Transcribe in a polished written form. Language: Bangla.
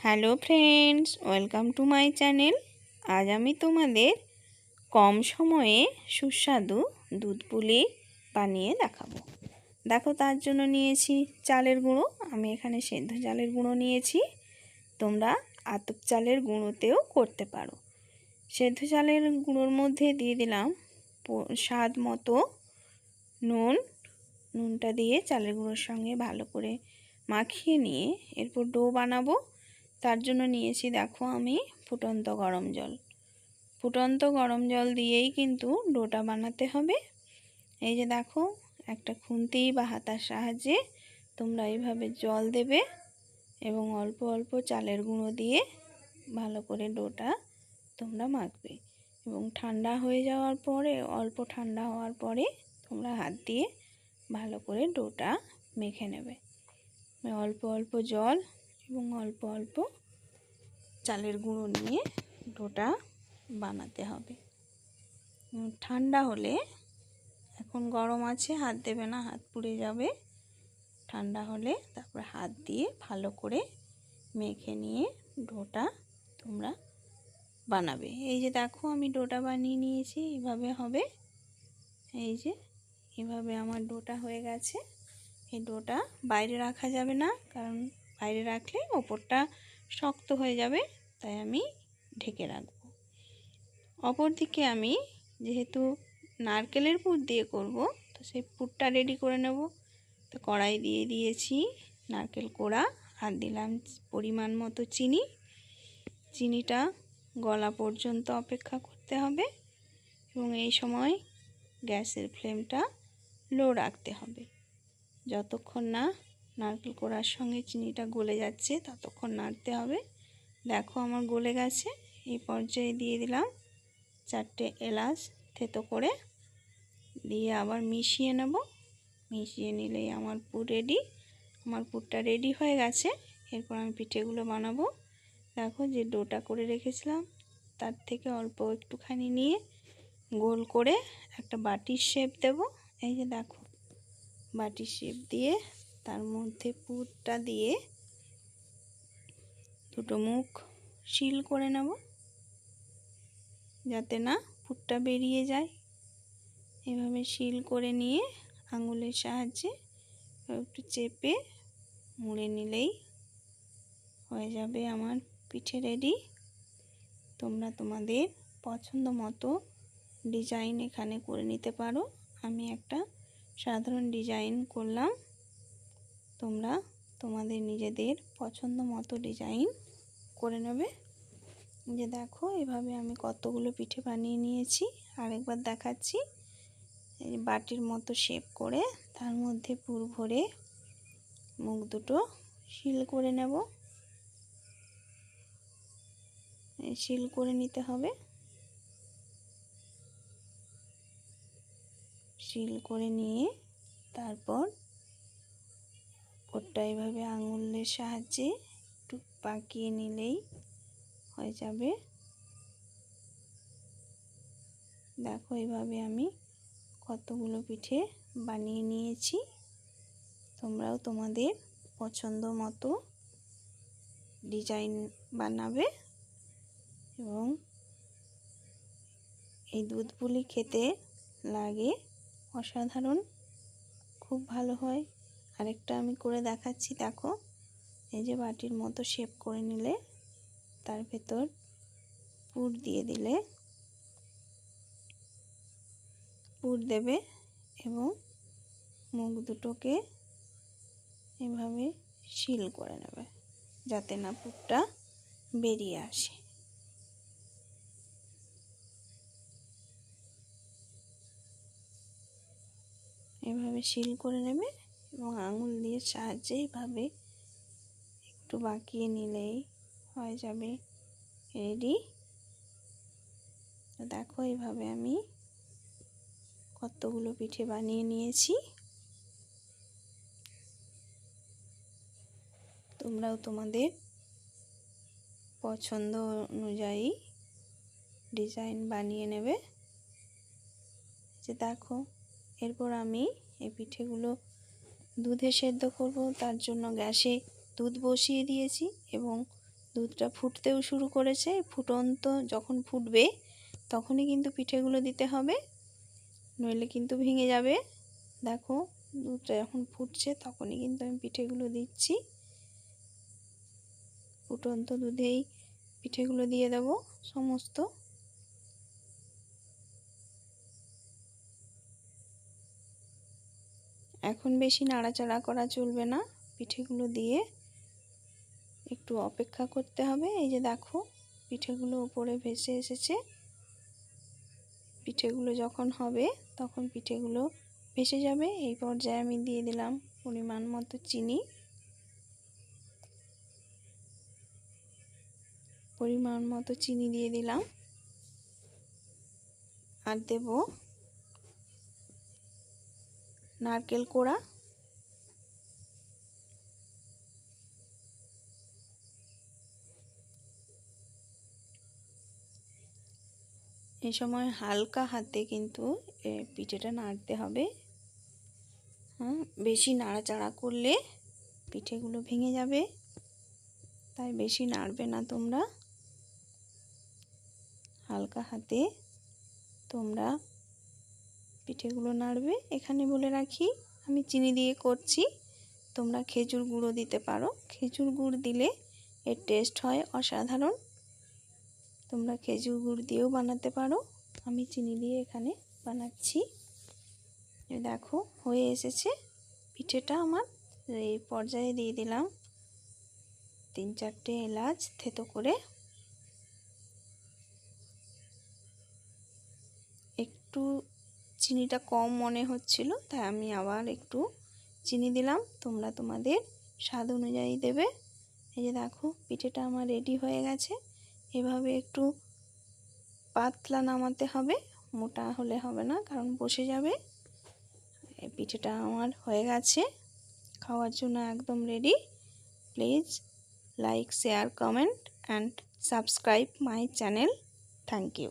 Hello friends, welcome to my channel. আজ আমি তোমাদের কম সময়ে সুস্বাদু দুধ পুলি বানিয়ে দেখাবো। দেখো, তার জন্য নিয়েছি চালের গুঁড়ো। আমি এখানে সেদ্ধ চালের গুঁড়ো নিয়েছি। তোমরা আতপ চালের গুঁড়োতেও করতে পারো। সেদ্ধ চালের গুঁড়োর মধ্যে দিয়ে দিলাম স্বাদ মতো নুন। নুনটা দিয়ে চালের গুঁড়োর সঙ্গে ভালো করে মাখিয়ে নিয়ে এরপর ডো বানাবো। তার জন্য নিয়েছি দেখো আমি ফুটন্ত গরম জল। ফুটন্ত গরম জল দিয়েই কিন্তু ডোটা বানাতে হবে। এই যে দেখো, একটা খুন্তি বা হাতার সাহায্যে তোমরা এইভাবে জল দেবে এবং অল্প অল্প চালের গুঁড়ো দিয়ে ভালো করে ডোটা তোমরা মাখবে এবং ঠান্ডা হয়ে যাওয়ার পরে, অল্প ঠান্ডা হওয়ার পরে তোমরা হাত দিয়ে ভালো করে ডোটা মেখে নেবে। অল্প অল্প জল এবং অল্প অল্প চালের গুঁড়ো নিয়ে ডোটা বানাতে হবে। ঠান্ডা হলে, এখন গরম আছে হাত দেবে না, হাত পুড়ে যাবে। ঠান্ডা হলে তারপরে হাত দিয়ে ভালো করে মেখে নিয়ে ডোটা তোমরা বানাবে। এই যে দেখো, আমি ডোটা বানিয়ে নিয়েছি। এইভাবে হবে। এই যে এভাবে আমার ডোটা হয়ে গেছে। এই ডোটা বাইরে রাখা যাবে না, কারণ বাইরে রাখলে ওপরটা শক্ত হয়ে যাবে, তাই আমি ঢেকে রাখব। অপরদিকে আমি যেহেতু নারকেলের পুর দিয়ে করব, তো সেই পুরটা রেডি করে নেব। তো কড়াই দিয়ে দিয়েছি নারকেল কোড়া আর দিলাম পরিমাণ মতো চিনি। চিনিটা গলা পর্যন্ত অপেক্ষা করতে হবে এবং এই সময় গ্যাসের ফ্লেমটা লো রাখতে হবে। যতক্ষণ না নারকেল কোড়ার সঙ্গে চিনিটা গলে যাচ্ছে ততক্ষণ নাড়তে হবে। দেখো, আমার গলে গেছে। এই পর্যায়ে দিয়ে দিলাম 4টে এলাচ থেতো করে, দিয়ে আবার মিশিয়ে নেব। মিশিয়ে নিলেই আমার পুর রেডি। আমার পুরটা রেডি হয়ে গেছে। এরপর আমি পিঠেগুলো বানাবো। দেখো, যে ডোটা করে রেখেছিলাম তার থেকে অল্প একটুখানি নিয়ে গোল করে একটা বাটির শেপ দেব। এই যে দেখো, বাটির শেপ দিয়ে তার মধ্যে পুরটা দিয়ে দুটো মুখ সিল করে নেব, যাতে না পুরটা বেরিয়ে যায়। এভাবে সিল করে নিয়ে আঙুলের সাহায্যে একটু চেপে মুড়ে নিলেই হয়ে যাবে আমার পিঠে রেডি। তোমরা তোমাদের পছন্দ মতো ডিজাইন এখানে করে নিতে পারো। আমি একটা সাধারণ ডিজাইন করলাম। তোমরা তোমাদের নিজেদের পছন্দ মতো ডিজাইন করে নেবে। যে দেখো, এভাবে আমি কতগুলো পিঠে বানিয়ে নিয়েছি। আরেকবার দেখাচ্ছি। এই বাটির মতো শেপ করে তার মধ্যে পুর ভরে মুখ দুটো সিল করে নেব। সিল করে নিতে হবে। সিল করে নিয়ে তারপর ওটা এইভাবে আঙুলের সাহায্যে একটু পাকিয়ে নিলেই হয়ে যাবে। দেখো, এইভাবে আমি কতগুলো পিঠে বানিয়ে নিয়েছি। তোমরাও তোমাদের পছন্দ মতো ডিজাইন বানাবে এবং এই দুধ পুলি খেতে লাগে অসাধারণ, খুব ভালো হয়। আরেকটা আমি করে দেখাচ্ছি। দেখো, এই যে বাটির মতো শেপ করে নিলে তার ভেতর পুর দিয়ে দিলে, পুর দেবে এবং মুখ দুটোকে এভাবে সিল করে নেবে, যাতে না পুরটা বেরিয়ে আসে। এভাবে সিল করে নেবে এবং আঙুল দিয়ে সাহায্যে এইভাবে একটু বাঁকিয়ে নিলেই হয়ে যাবে রেডি। তো দেখো, এইভাবে আমি কতগুলো পিঠে বানিয়ে নিয়েছি। তোমরাও তোমাদের পছন্দ অনুযায়ী ডিজাইন বানিয়ে নেবে। যে দেখো, এরপর আমি এই পিঠেগুলো দুধে সেদ্ধ করব। তার জন্য গ্যাসে দুধ বসিয়ে দিয়েছি এবং দুধটা ফুটতেও শুরু করেছে। ফুটন্ত যখন ফুটবে তখনই কিন্তু পিঠেগুলো দিতে হবে, নইলে কিন্তু ভেঙে যাবে। দেখো দুধটা যখন ফুটছে তখনই কিন্তু আমি পিঠেগুলো দিচ্ছি। ফুটন্ত দুধেই পিঠেগুলো দিয়ে দেব সমস্ত। এখন বেশি নাড়াচাড়া করা চলবে না, পিঠেগুলো দিয়ে একটু অপেক্ষা করতে হবে। এই যে দেখো পিঠেগুলো উপরে ভেসে এসেছে। পিঠেগুলো যখন হবে তখন পিঠেগুলো ভেসে যাবে। এই পর্যায়ে আমি দিয়ে দিলাম পরিমাণ মতো চিনি। পরিমাণ মতো চিনি দিয়ে দিলাম, আর দেব নারকেল কোড়া। এই সময় হালকা হাতে কিন্তু পিঠেটা নাড়তে হবে। বেশি নাড়াচাড়া করলে পিঠেগুলো ভেঙে যাবে, তাই বেশি নাড়বে না তোমরা। হালকা হাতে তোমরা পিঠেগুলো নাড়বে। এখানে বলে রাখি আমি চিনি দিয়ে করছি, তোমরা খেজুর গুঁড়ো দিতে পারো। খেজুর গুড় দিলে এর টেস্ট হয় অসাধারণ। তোমরা খেজুর গুড় দিয়েও বানাতে পারো, আমি চিনি দিয়ে এখানে বানাচ্ছি। দেখো হয়ে এসেছে পিঠেটা আমার। এই পর্যায়ে দিয়ে দিলাম 3-4টে এলাচ থেতো করে। একটু চিনিটা কম মনে হচ্ছিল, তাই আমি আবার একটু চিনি দিলাম। তোমরা তোমাদের স্বাদ অনুযায়ী দেবে। এই যে দেখো পিঠেটা আমার রেডি হয়ে গেছে। এভাবে একটু পাতলা নামাতে হবে, মোটা হলে হবে না, কারণ বসে যাবে। এই পিঠেটা আমার হয়ে গেছে, খাওয়ার জন্য একদম ready. Please like, share, comment and subscribe my channel. Thank you.